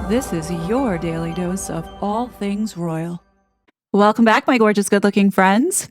This is your daily dose of all things royal. Welcome back, my gorgeous, good-looking friends.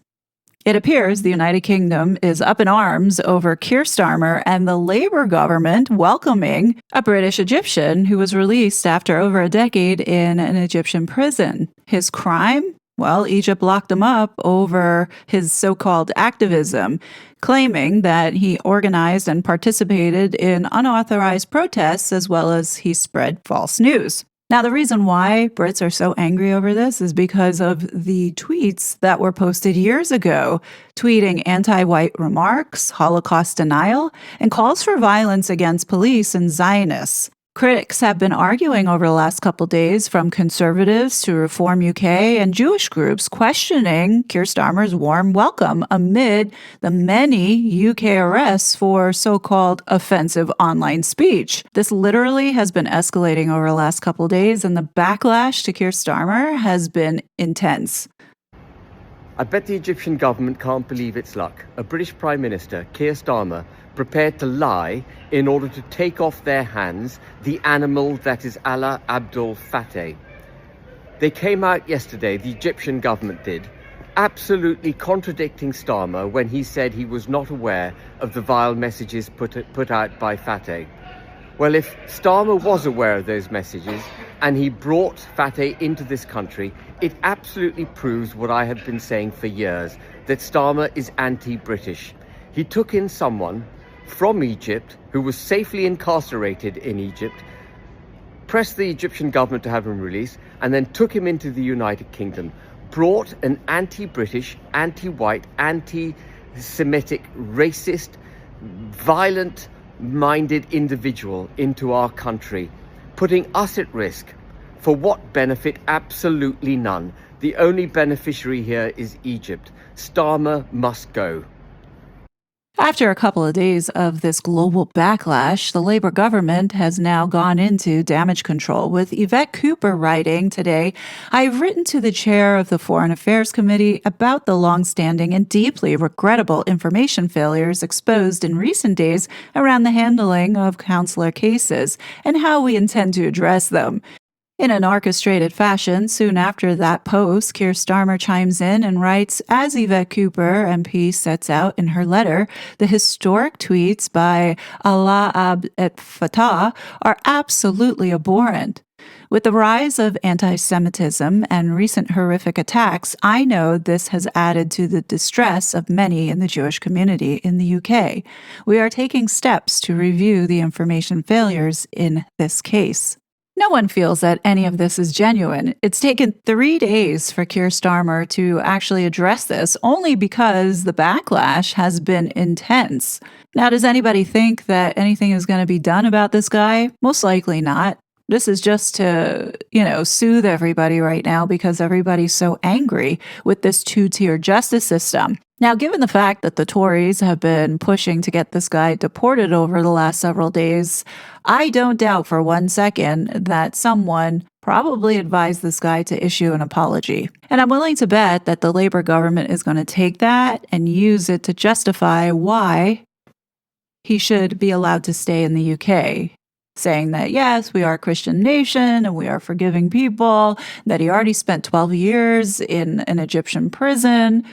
It appears the United Kingdom is up in arms over Keir Starmer and the Labour government welcoming a British Egyptian who was released after over a decade in an Egyptian prison. His crime? Well, Egypt locked him up over his so-called activism, claiming that he organized and participated in unauthorized protests as well as he spread false news. Now, the reason why Brits are so angry over this is because of the tweets that were posted years ago, tweeting anti-white remarks, Holocaust denial, and calls for violence against police and Zionists. Critics have been arguing over the last couple days, from conservatives to Reform UK and Jewish groups, questioning Keir Starmer's warm welcome amid the many UK arrests for so-called offensive online speech. This literally has been escalating over the last couple days, and the backlash to Keir Starmer has been intense. I bet the Egyptian government can't believe its luck. A British Prime Minister, Keir Starmer, prepared to lie in order to take off their hands the animal that is Allah Abdul Fattah. They came out yesterday, the Egyptian government did, absolutely contradicting Starmer when he said he was not aware of the vile messages put out by Fattah. Well, if Starmer was aware of those messages and he brought Fattah into this country, it absolutely proves what I have been saying for years, that Starmer is anti-British. He took in someone from Egypt who was safely incarcerated in Egypt, pressed the Egyptian government to have him released, and then took him into the United Kingdom, brought an anti-British, anti-white, anti-Semitic, racist, violent-minded individual into our country, putting us at risk. For what benefit? Absolutely none. The only beneficiary here is Egypt. Starmer must go. After a couple of days of this global backlash, the Labour government has now gone into damage control, with Yvette Cooper writing today, "I've written to the chair of the Foreign Affairs Committee about the long-standing and deeply regrettable information failures exposed in recent days around the handling of consular cases and how we intend to address them." In an orchestrated fashion, soon after that post, Keir Starmer chimes in and writes, as Yvette Cooper, MP, sets out in her letter, the historic tweets by Allah Abd Fattah are absolutely abhorrent. With the rise of anti-Semitism and recent horrific attacks, I know this has added to the distress of many in the Jewish community in the UK. We are taking steps to review the information failures in this case. No one feels that any of this is genuine. It's taken 3 days for Keir Starmer to actually address this, only because the backlash has been intense. Now, does anybody think that anything is going to be done about this guy? Most likely not. This is just to, soothe everybody right now because everybody's so angry with this two-tier justice system. Now, given the fact that the Tories have been pushing to get this guy deported over the last several days, I don't doubt for 1 second that someone probably advised this guy to issue an apology. And I'm willing to bet that the Labour government is going to take that and use it to justify why he should be allowed to stay in the UK. Saying that, yes, we are a Christian nation and we are forgiving people, that he already spent 12 years in an Egyptian prison.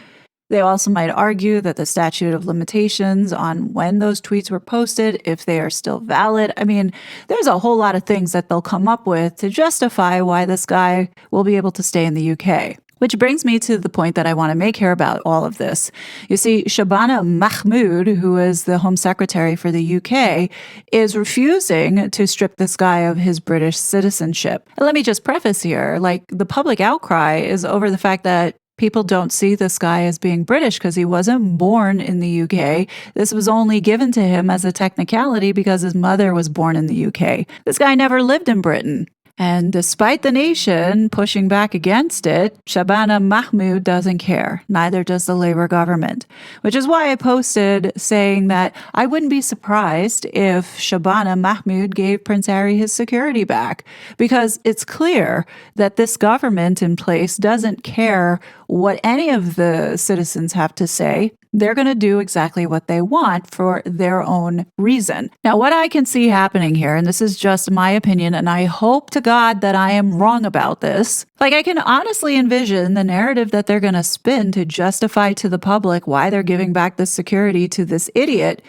They also might argue that the statute of limitations on when those tweets were posted, if they are still valid. I mean, there's a whole lot of things that they'll come up with to justify why this guy will be able to stay in the UK. Which brings me to the point that I want to make here about all of this. You see, Shabana Mahmood, who is the Home Secretary for the UK, is refusing to strip this guy of his British citizenship. And let me just preface here, the public outcry is over the fact that people don't see this guy as being British because he wasn't born in the UK. This was only given to him as a technicality because his mother was born in the UK. This guy never lived in Britain. And despite the nation pushing back against it, Shabana Mahmood doesn't care. Neither does the Labour government. Which is why I posted saying that I wouldn't be surprised if Shabana Mahmood gave Prince Harry his security back. Because it's clear that this government in place doesn't care what any of the citizens have to say. They're going to do exactly what they want for their own reason. Now, what I can see happening here, and this is just my opinion, and I hope to God that I am wrong about this, like I can honestly envision the narrative that they're going to spin to justify to the public why they're giving back the security to this idiot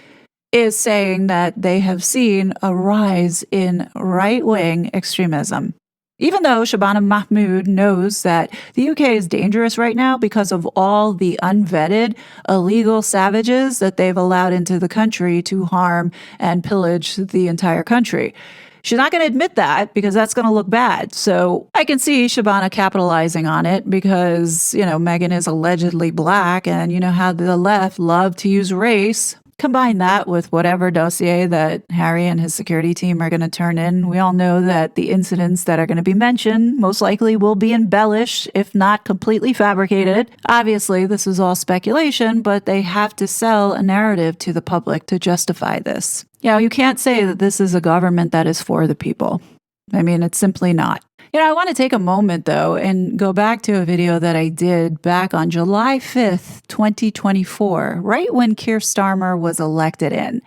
is saying that they have seen a rise in right-wing extremism. Even though Shabana Mahmood knows that the UK is dangerous right now because of all the unvetted, illegal savages that they've allowed into the country to harm and pillage the entire country. She's not going to admit that because that's going to look bad. So I can see Shabana capitalizing on it because, Meghan is allegedly black, and you know how the left love to use race. Combine that with whatever dossier that Harry and his security team are going to turn in. We all know that the incidents that are going to be mentioned most likely will be embellished, if not completely fabricated. Obviously, this is all speculation, but they have to sell a narrative to the public to justify this. You can't say that this is a government that is for the people. I mean, it's simply not. I want to take a moment, though, and go back to a video that I did back on July 5th, 2024, right when Keir Starmer was elected in.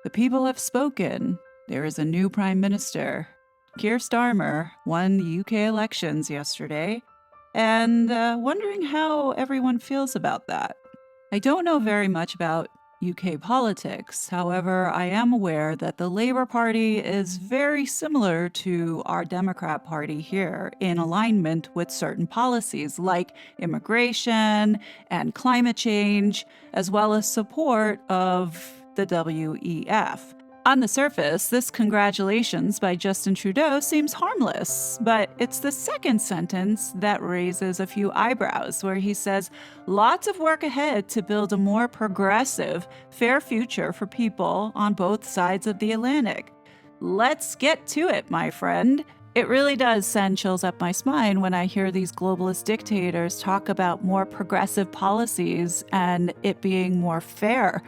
The people have spoken. There is a new prime minister. Keir Starmer won the UK elections yesterday, and wondering how everyone feels about that. I don't know very much about UK politics. However, I am aware that the Labour Party is very similar to our Democrat Party here in alignment with certain policies like immigration and climate change, as well as support of the WEF. On the surface, this congratulations by Justin Trudeau seems harmless, but it's the second sentence that raises a few eyebrows, where he says, lots of work ahead to build a more progressive, fair future for people on both sides of the Atlantic. Let's get to it, my friend. It really does send chills up my spine when I hear these globalist dictators talk about more progressive policies and it being more fair.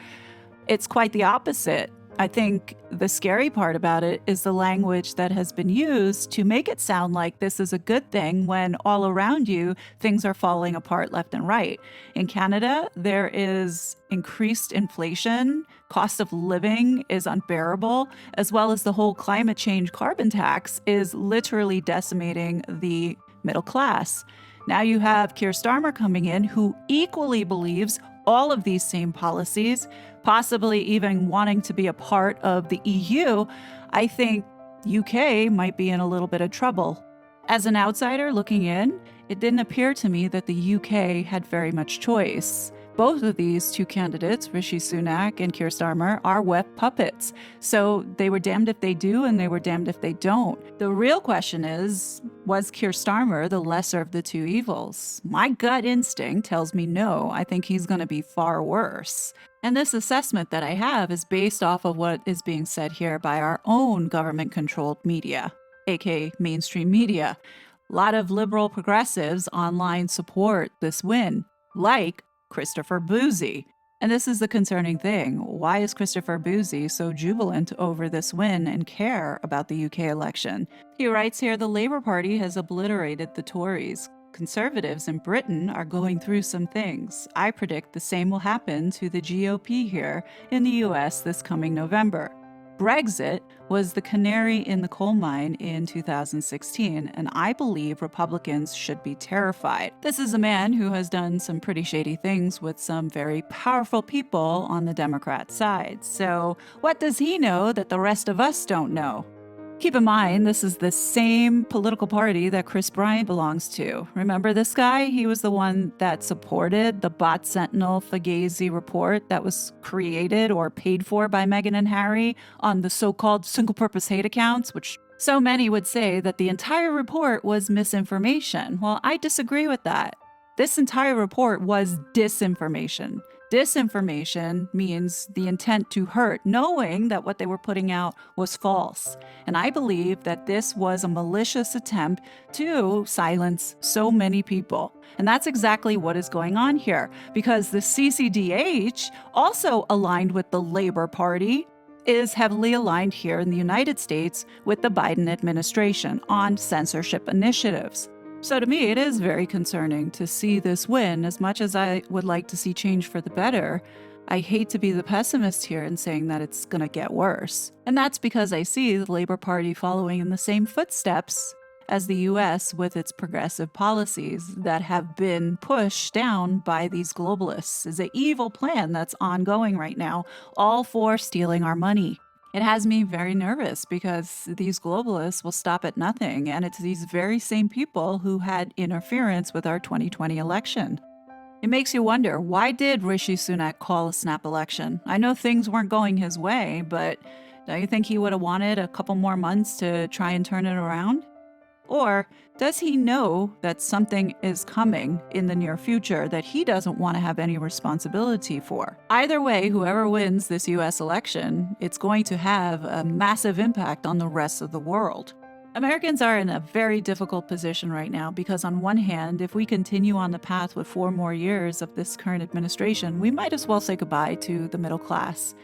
It's quite the opposite. I think the scary part about it is the language that has been used to make it sound like this is a good thing when all around you things are falling apart left and right. In Canada, there is increased inflation, cost of living is unbearable, as well as the whole climate change carbon tax is literally decimating the middle class. Now you have Keir Starmer coming in who equally believes all of these same policies, possibly even wanting to be a part of the EU. I think UK might be in a little bit of trouble. As an outsider looking in, it didn't appear to me that the UK had very much choice. Both of these two candidates, Rishi Sunak and Keir Starmer, are web puppets. So they were damned if they do and they were damned if they don't. The real question is, was Keir Starmer the lesser of the two evils? My gut instinct tells me no. I think he's going to be far worse. And this assessment that I have is based off of what is being said here by our own government-controlled media, aka mainstream media. A lot of liberal progressives online support this win, like Christopher Boozy. And this is the concerning thing. Why is Christopher Boozy so jubilant over this win and care about the UK election? He writes here, the Labour Party has obliterated the Tories. Conservatives in Britain are going through some things. I predict the same will happen to the GOP here in the US this coming November. Brexit was the canary in the coal mine in 2016, and I believe Republicans should be terrified. This is a man who has done some pretty shady things with some very powerful people on the Democrat side. So what does he know that the rest of us don't know? Keep in mind, this is the same political party that Chris Bryant belongs to. Remember this guy? He was the one that supported the Bot Sentinel Fugazi report that was created or paid for by Meghan and Harry on the so-called single-purpose hate accounts, which so many would say that the entire report was misinformation. Well, I disagree with that. This entire report was disinformation. Disinformation means the intent to hurt, knowing that what they were putting out was false. And I believe that this was a malicious attempt to silence so many people. And that's exactly what is going on here, because the CCDH, also aligned with the Labour Party, is heavily aligned here in the United States with the Biden administration on censorship initiatives. So to me, it is very concerning to see this win. As much as I would like to see change for the better, I hate to be the pessimist here in saying that it's going to get worse. And that's because I see the Labour Party following in the same footsteps as the US with its progressive policies that have been pushed down by these globalists. It's an evil plan that's ongoing right now, all for stealing our money. It has me very nervous because these globalists will stop at nothing, and it's these very same people who had interference with our 2020 election. It makes you wonder, why did Rishi Sunak call a snap election? I know things weren't going his way, but don't you think he would have wanted a couple more months to try and turn it around? Or does he know that something is coming in the near future that he doesn't want to have any responsibility for? Either way, whoever wins this US election, it's going to have a massive impact on the rest of the world. Americans are in a very difficult position right now because on one hand, if we continue on the path with 4 more years of this current administration, we might as well say goodbye to the middle class.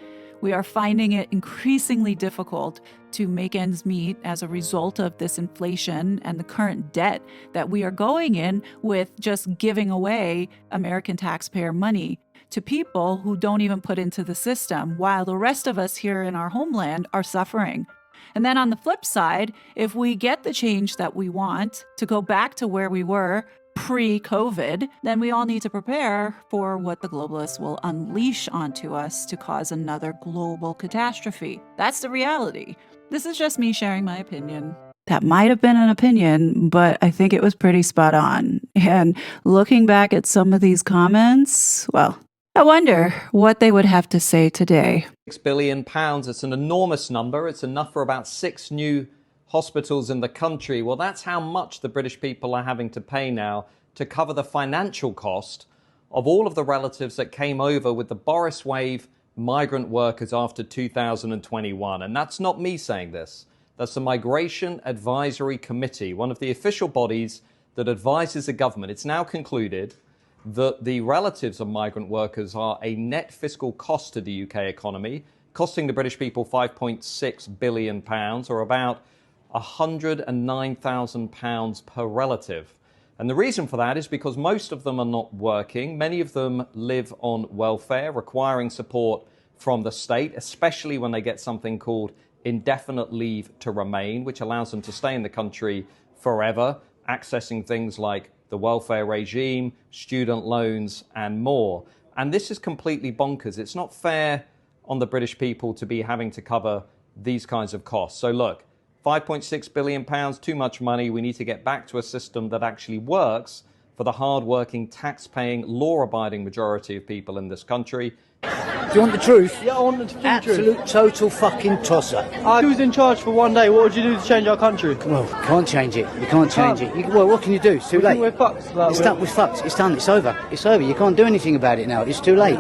We are finding it increasingly difficult to make ends meet as a result of this inflation and the current debt that we are going in with just giving away American taxpayer money to people who don't even put into the system, while the rest of us here in our homeland are suffering. And then on the flip side, if we get the change that we want to go back to where we were pre-COVID, then we all need to prepare for what the globalists will unleash onto us to cause another global catastrophe. That's the reality. This is just me sharing my opinion. That might have been an opinion, but I think it was pretty spot on. And looking back at some of these comments, well, I wonder what they would have to say today. £6 billion, it's an enormous number. It's enough for about 6 new hospitals in the country. Well, that's how much the British people are having to pay now to cover the financial cost of all of the relatives that came over with the Boris wave migrant workers after 2021. And that's not me saying this. That's the Migration Advisory Committee, one of the official bodies that advises the government. It's now concluded that the relatives of migrant workers are a net fiscal cost to the UK economy, costing the British people £5.6 billion, or about £109,000 per relative. And the reason for that is because most of them are not working. Many of them live on welfare, requiring support from the state, especially when they get something called indefinite leave to remain, which allows them to stay in the country forever, accessing things like the welfare regime, student loans, and more. And this is completely bonkers. It's not fair on the British people to be having to cover these kinds of costs. So look, £5.6 billion, too much money. We need to get back to a system that actually works for the hard-working, tax-paying, law-abiding majority of people in this country. Do you want the truth? Yeah, I want the truth. Absolute total fucking tosser. I was in charge for one day. What would you do to change our country? Well, can't change it. You can't change it. Well, what can you do? It's too late. We're fucked. It's done. We're fucked. It's done. It's over. It's over. You can't do anything about it now. It's too late.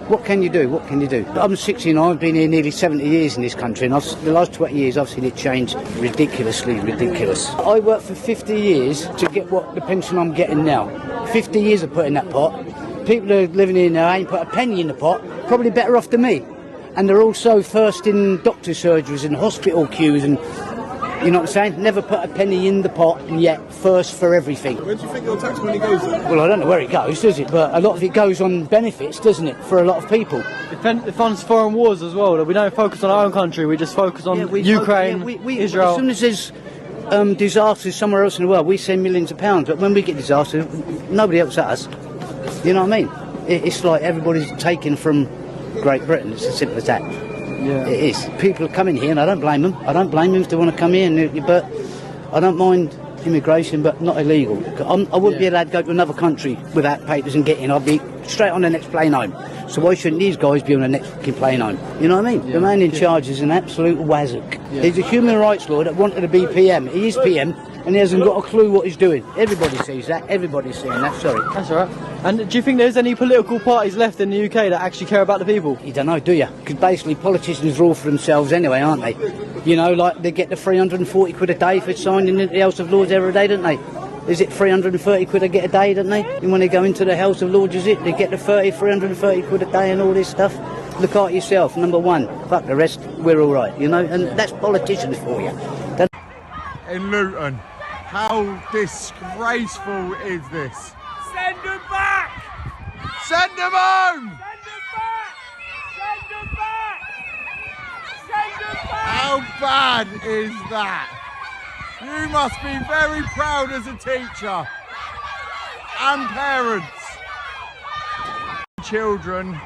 What can you do? What can you do? I'm 69. I've been here nearly 70 years in this country, and the last 20 years I've seen it change ridiculously ridiculous. I worked for 50 years to get what the pension I'm getting now. 50 years of put in that pot. People who are living here now ain't put a penny in the pot, probably better off than me. And they're also first in doctor surgeries and hospital queues and, you know what I'm saying? Never put a penny in the pot and yet first for everything. Where do you think your tax money goes then? Well, I don't know where it goes, does it? But a lot of it goes on benefits, doesn't it, for a lot of people. It funds foreign wars as well. We don't focus on our own country. We just focus on Ukraine, Israel. As soon as there's disasters somewhere else in the world, we send millions of pounds. But when we get disasters, nobody helps us. You know what I mean? It's like everybody's taken from Great Britain. It's as simple as that. Yeah. It is. People are coming here, and I don't blame them. I don't blame them if they want to come here, but I don't mind immigration, but not illegal. I wouldn't be allowed to go to another country without papers and get in. I'd be straight on the next plane home. So why shouldn't these guys be on the next fucking plane home? You know what I mean? Yeah. The man in charge is an absolute wazzock. Yeah. He's a human rights lawyer that wanted to be PM. He is PM, and he hasn't got a clue what he's doing. Everybody sees that. Everybody's seeing that. Sorry. That's all right. And do you think there's any political parties left in the UK that actually care about the people? You don't know, do you? Because basically politicians are all for themselves anyway, aren't they? You know, like they get the 340 quid a day for signing in the House of Lords every day, don't they? Is it 330 quid they get a day, don't they? And when they go into the House of Lords, is it? They get the 330 quid a day and all this stuff. Look at yourself, number one. Fuck the rest, we're all right, you know? And that's politicians for you. In Luton, How disgraceful is this? Send them back! Send them home! Send them back! Send them back! Send them back! How bad is that? You must be very proud as a teacher and parents. Children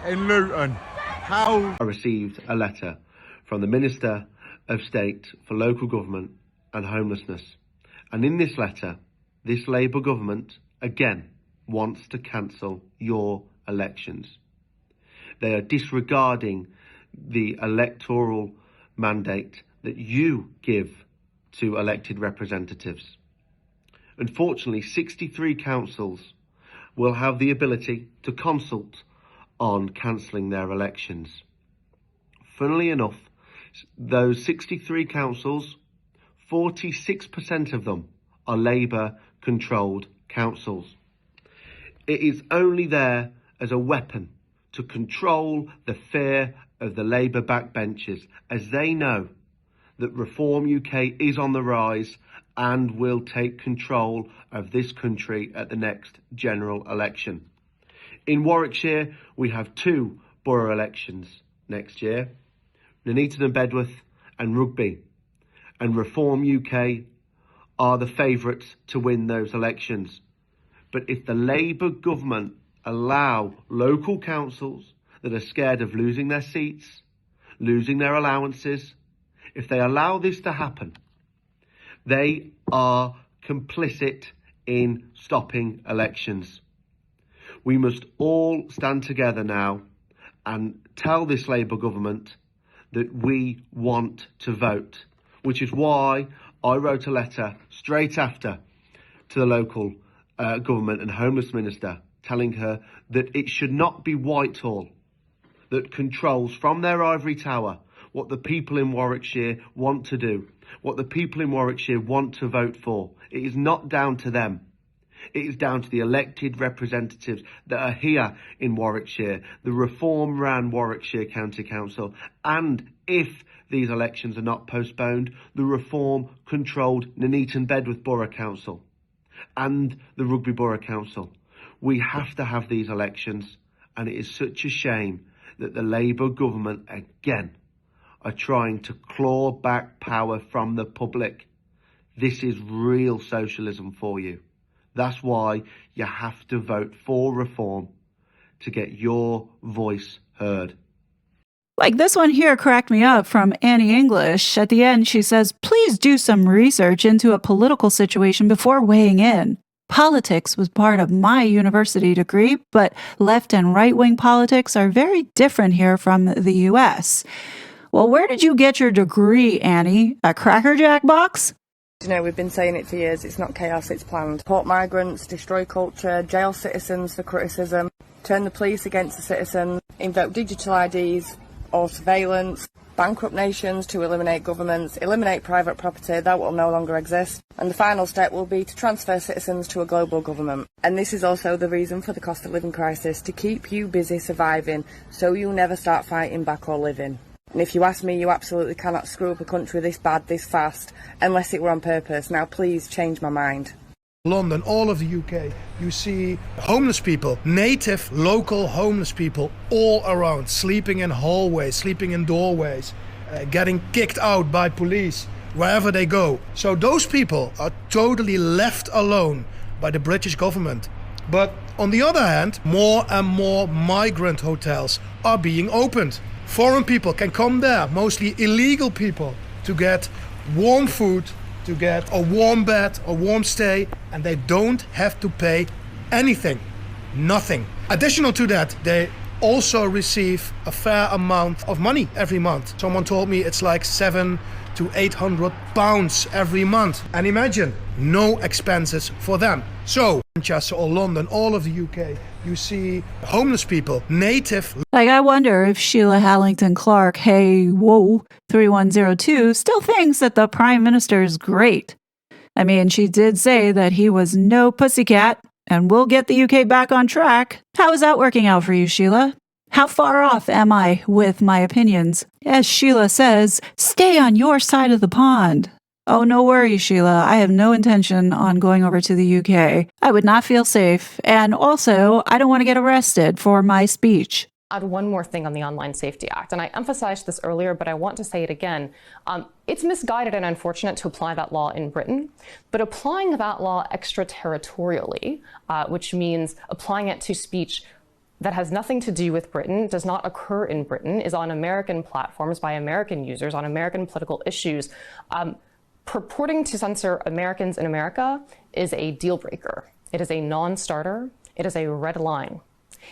in Luton. How I received a letter from the Minister of State for Local Government and Homelessness. And in this letter, this Labour government, again, wants to cancel your elections. They are disregarding the electoral mandate that you give to elected representatives. Unfortunately, 63 councils will have the ability to consult on cancelling their elections. Funnily enough, those 63 councils, 46% of them are Labour-controlled councils. It is only there as a weapon to control the fear of the Labour backbenchers, as they know that Reform UK is on the rise and will take control of this country at the next general election. In Warwickshire, we have 2 borough elections next year, Nuneaton and Bedworth and Rugby. And Reform UK are the favourites to win those elections. But if the Labour government allow local councils that are scared of losing their seats, losing their allowances, if they allow this to happen, they are complicit in stopping elections. We must all stand together now and tell this Labour government that we want to vote, which is why I wrote a letter straight after to the local government and Homeless Minister, telling her that it should not be Whitehall that controls from their ivory tower what the people in Warwickshire want to do, what the people in Warwickshire want to vote for. It is not down to them. It is down to the elected representatives that are here in Warwickshire, the Reform-ran Warwickshire County Council, and if these elections are not postponed, the Reform-controlled Nuneaton Bedworth Borough Council and the Rugby Borough Council. We have to have these elections, and it is such a shame that the Labour government, again, are trying to claw back power from the public. This is real socialism for you. That's why you have to vote for reform to get your voice heard. Like this one here cracked me up from Annie English. At the end, she says, please do some research into a political situation before weighing in. Politics was part of my university degree, but left and right-wing politics are very different here from the U.S. Well, where did you get your degree, Annie? A Cracker Jack box? You know, we've been saying it for years, it's not chaos, it's planned. Deport migrants, destroy culture, jail citizens for criticism, turn the police against the citizens, invoke digital IDs or surveillance, bankrupt nations to eliminate governments, eliminate private property, that will no longer exist. And the final step will be to transfer citizens to a global government. And this is also the reason for the cost of living crisis, to keep you busy surviving, so you never start fighting back or living. And if you ask me, you absolutely cannot screw up a country this bad, this fast, unless it were on purpose. Now please change my mind. London, all of the UK, you see homeless people, native, local homeless people all around, sleeping in hallways, sleeping in doorways, getting kicked out by police wherever they go. So those people are totally left alone by the British government. But on the other hand, more and more migrant hotels are being opened. Foreign people can come there, mostly illegal people, to get warm food, to get a warm bed, a warm stay, and they don't have to pay anything, nothing. Additional to that, they also receive a fair amount of money every month. Someone told me it's like £700 to £800 every month. And imagine, no expenses for them. So, Manchester or London, all of the UK, you see homeless people, native. Like, I wonder if Sheila Hallington Clark, 3102, still thinks that the Prime Minister is great. I mean, she did say that he was no pussycat and will get the UK back on track. How is that working out for you, Sheila? How far off am I with my opinions? As Sheila says, stay on your side of the pond. Oh, no worries, Sheila. I have no intention on going over to the UK. I would not feel safe. And also, I don't want to get arrested for my speech. Add one more thing on the Online Safety Act, and I emphasized this earlier, but I want to say it again. It's misguided and unfortunate to apply that law in Britain, but applying that law extraterritorially, which means applying it to speech that has nothing to do with Britain, does not occur in Britain, is on American platforms by American users on American political issues, purporting to censor Americans in America is a deal breaker. It is a non-starter. It is a red line.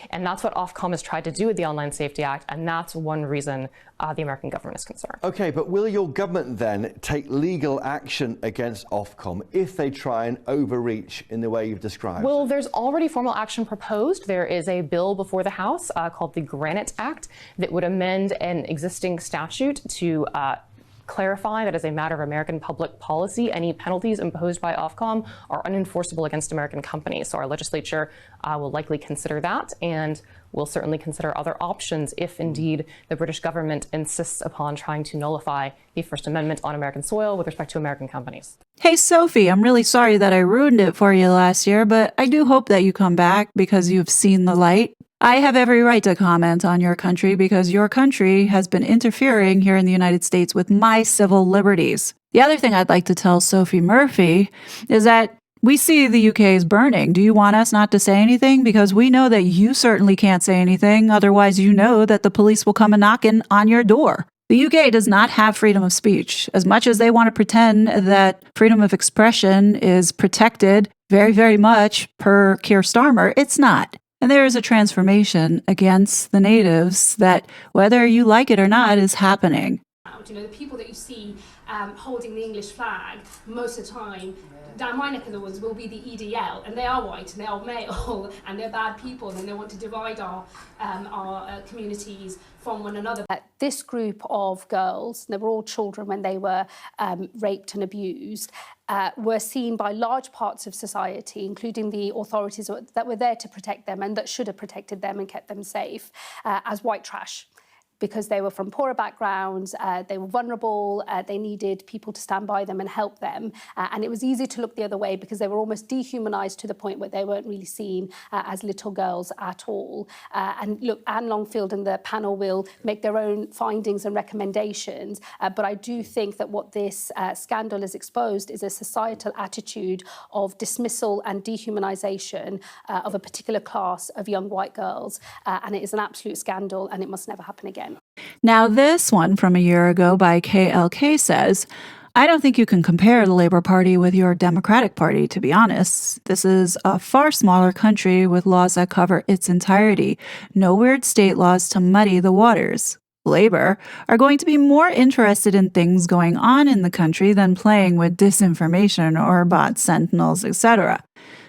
And that's what Ofcom has tried to do with the Online Safety Act, and that's one reason the American government is concerned. OK, but will your government then take legal action against Ofcom if they try and overreach in the way you've described? Well, there's already formal action proposed. There is a bill before the House called the Granite Act that would amend an existing statute to clarify that as a matter of American public policy, any penalties imposed by Ofcom are unenforceable against American companies. So our legislature will likely consider that, and will certainly consider other options if indeed the British government insists upon trying to nullify the First Amendment on American soil with respect to American companies. Hey, Sophie, I'm really sorry that I ruined it for you last year, but I do hope that you come back because you've seen the light. I have every right to comment on your country because your country has been interfering here in the United States with my civil liberties. The other thing I'd like to tell Sophie Murphy is that we see the UK is burning. Do you want us not to say anything? Because we know that you certainly can't say anything. Otherwise, you know that the police will come a knocking on your door. The UK does not have freedom of speech. As much as they want to pretend that freedom of expression is protected very, very much per Keir Starmer, it's not. And there is a transformation against the natives that, whether you like it or not, is happening. You know, the people that you see holding the English flag most of the time down my neck of the woods will be the EDL, and they are white and they are male and they're bad people and they want to divide our communities from one another. This group of girls, they were all children when they were raped and abused, were seen by large parts of society, including the authorities that were there to protect them and that should have protected them and kept them safe, as white trash. Because they were from poorer backgrounds, they were vulnerable, they needed people to stand by them and help them. And it was easy to look the other way because they were almost dehumanised to the point where they weren't really seen as little girls at all. And look, Anne Longfield and the panel will make their own findings and recommendations. But I do think that what this scandal has exposed is a societal attitude of dismissal and dehumanisation of a particular class of young white girls. And it is an absolute scandal and it must never happen again. Now, this one from a year ago by KLK says, I don't think you can compare the Labour Party with your Democratic Party, to be honest. This is a far smaller country with laws that cover its entirety. No weird state laws to muddy the waters. Labour are going to be more interested in things going on in the country than playing with disinformation or bot sentinels, etc.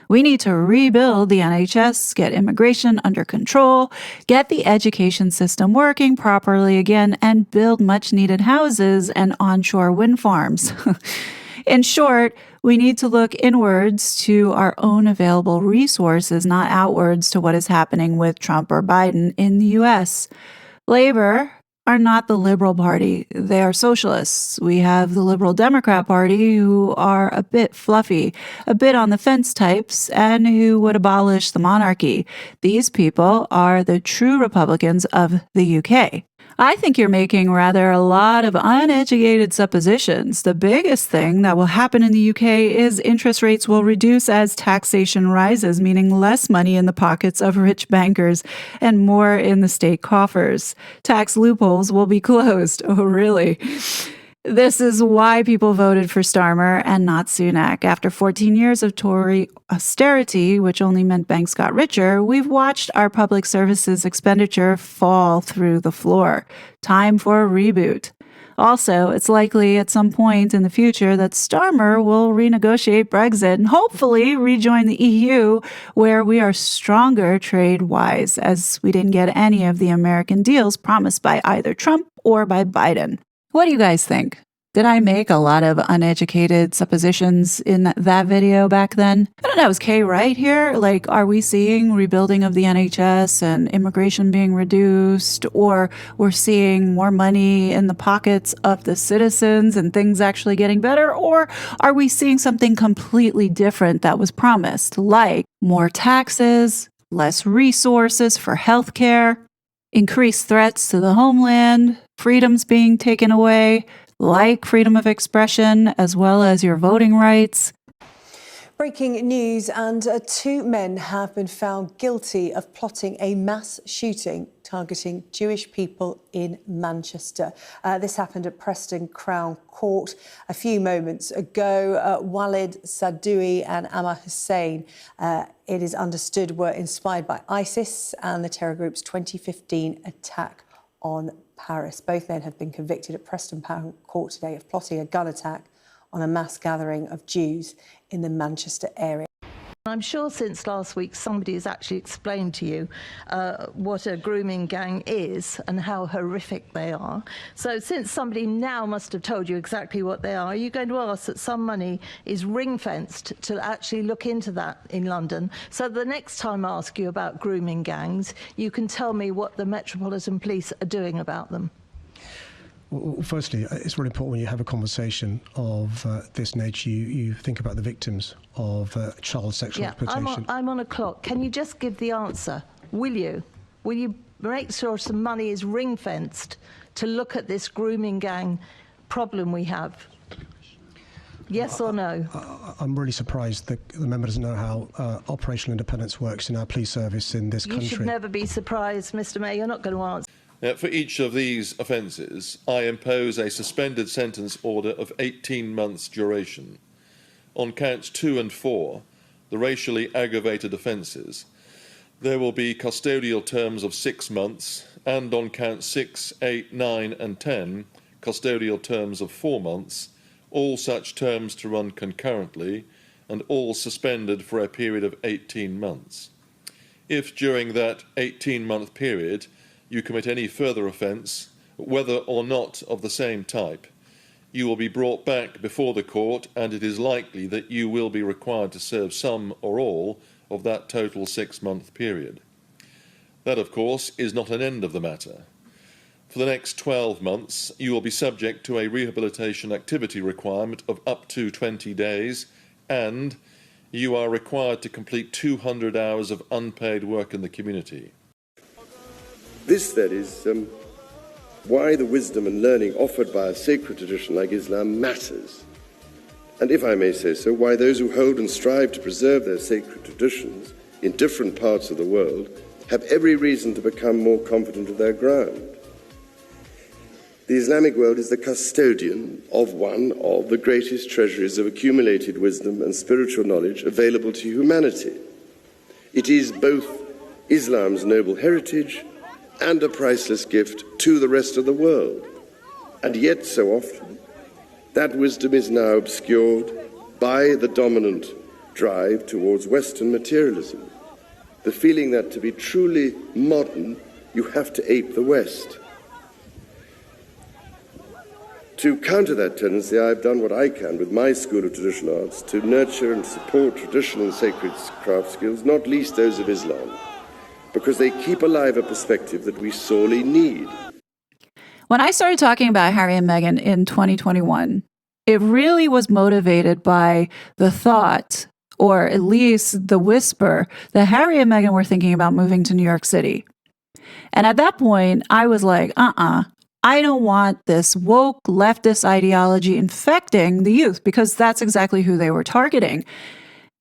We need to rebuild the NHS, get immigration under control, get the education system working properly again, and build much-needed houses and onshore wind farms. In short, we need to look inwards to our own available resources, not outwards to what is happening with Trump or Biden in the U.S. Labour are not the Liberal Party. They are socialists. We have the Liberal Democrat Party, who are a bit fluffy, a bit on the fence types, and who would abolish the monarchy. These people are the true Republicans of the UK. I think you're making rather a lot of uneducated suppositions. The biggest thing that will happen in the UK is interest rates will reduce as taxation rises, meaning less money in the pockets of rich bankers and more in the state coffers. Tax loopholes will be closed. Oh, really? This is why people voted for Starmer and not Sunak. After 14 years of Tory austerity, which only meant banks got richer, we've watched our public services expenditure fall through the floor. Time for a reboot. Also, it's likely at some point in the future that Starmer will renegotiate Brexit and hopefully rejoin the EU, where we are stronger trade-wise, as we didn't get any of the American deals promised by either Trump or by Biden. What do you guys think? Did I make a lot of uneducated suppositions in that video back then? I don't know, is Kay right here? Like, are we seeing rebuilding of the NHS and immigration being reduced? Or we're seeing more money in the pockets of the citizens and things actually getting better? Or are we seeing something completely different that was promised, like more taxes, less resources for healthcare, increased threats to the homeland, freedoms being taken away, like freedom of expression, as well as your voting rights? Breaking news, and 2 men have been found guilty of plotting a mass shooting targeting Jewish people in Manchester. This happened at Preston Crown Court a few moments ago. Walid Sadoui and Ammar Hussein, it is understood, were inspired by ISIS and the terror group's 2015 attack on Paris. Both men have been convicted at Preston Crown Court today of plotting a gun attack on a mass gathering of Jews in the Manchester area. I'm sure since last week somebody has actually explained to you what a grooming gang is and how horrific they are. So since somebody now must have told you exactly what they are you going to ask that some money is ring-fenced to actually look into that in London, so the next time I ask you about grooming gangs, you can tell me what the Metropolitan Police are doing about them? Well, firstly, it's really important when you have a conversation of this nature, you think about the victims of child sexual exploitation. I'm on a clock. Can you just give the answer? Will you? Will you make sure some money is ring-fenced to look at this grooming gang problem we have? Yes or no? I'm really surprised that the member doesn't know how operational independence works in our police service in this country. You should never be surprised, Mr. Mayor. You're not going to answer. For each of these offences, I impose a suspended sentence order of 18 months duration. On counts 2 and 4, the racially aggravated offences, there will be custodial terms of 6 months, and on counts 6, 8, 9 and 10, custodial terms of 4 months, all such terms to run concurrently, and all suspended for a period of 18 months. If during that 18-month period you commit any further offence, whether or not of the same type, you will be brought back before the court, and it is likely that you will be required to serve some or all of that total 6-month period. That, of course, is not an end of the matter. For the next 12 months, you will be subject to a rehabilitation activity requirement of up to 20 days, and you are required to complete 200 hours of unpaid work in the community. This, then, is why the wisdom and learning offered by a sacred tradition like Islam matters. And if I may say so, why those who hold and strive to preserve their sacred traditions in different parts of the world have every reason to become more confident of their ground. The Islamic world is the custodian of one of the greatest treasuries of accumulated wisdom and spiritual knowledge available to humanity. It is both Islam's noble heritage and a priceless gift to the rest of the world. And yet, so often, that wisdom is now obscured by the dominant drive towards Western materialism, the feeling that to be truly modern, you have to ape the West. To counter that tendency, I've done what I can with my School of Traditional Arts to nurture and support traditional and sacred craft skills, not least those of Islam, because they keep alive a perspective that we sorely need. When I started talking about Harry and Meghan in 2021, it really was motivated by the thought, or at least the whisper, that Harry and Meghan were thinking about moving to New York City. And at that point, I was like, I don't want this woke leftist ideology infecting the youth, because that's exactly who they were targeting.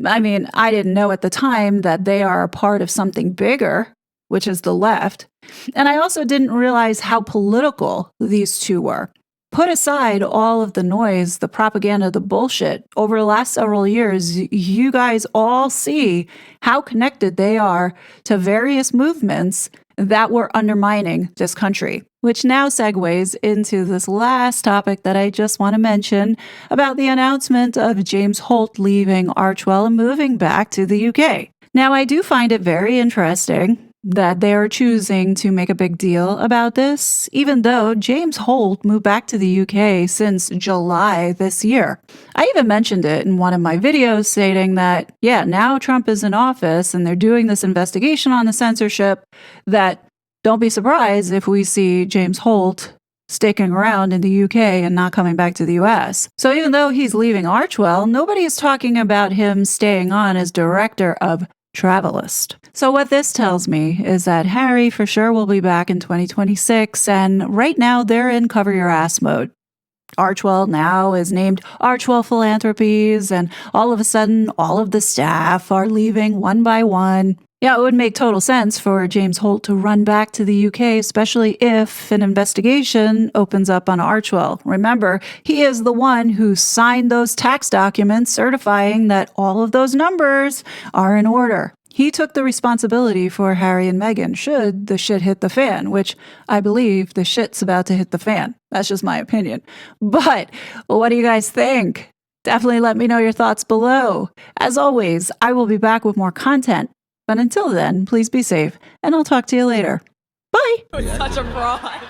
I mean, I didn't know at the time that they are a part of something bigger, which is the left. And I also didn't realize how political these two were. Put aside all of the noise, the propaganda, the bullshit, over the last several years, you guys all see how connected they are to various movements that were undermining this country, which now segues into this last topic that I just want to mention about the announcement of James Holt leaving Archewell and moving back to the UK. Now, I do find it very interesting that they are choosing to make a big deal about this, even though James Holt moved back to the UK since July this year. I even mentioned it in one of my videos, stating that, yeah, now Trump is in office and they're doing this investigation on the censorship, that don't be surprised if we see James Holt sticking around in the UK and not coming back to the US. So even though he's leaving Archewell, nobody is talking about him staying on as director of Travelist. So what this tells me is that Harry for sure will be back in 2026, and right now they're in cover your ass mode. Archewell now is named Archewell Philanthropies, and all of a sudden all of the staff are leaving one by one. Yeah, it would make total sense for James Holt to run back to the UK, especially if an investigation opens up on Archewell. Remember, he is the one who signed those tax documents certifying that all of those numbers are in order. He took the responsibility for Harry and Meghan should the shit hit the fan, which I believe the shit's about to hit the fan. That's just my opinion. But what do you guys think? Definitely let me know your thoughts below. As always, I will be back with more content. But until then, please be safe, and I'll talk to you later. Bye! Such a fraud.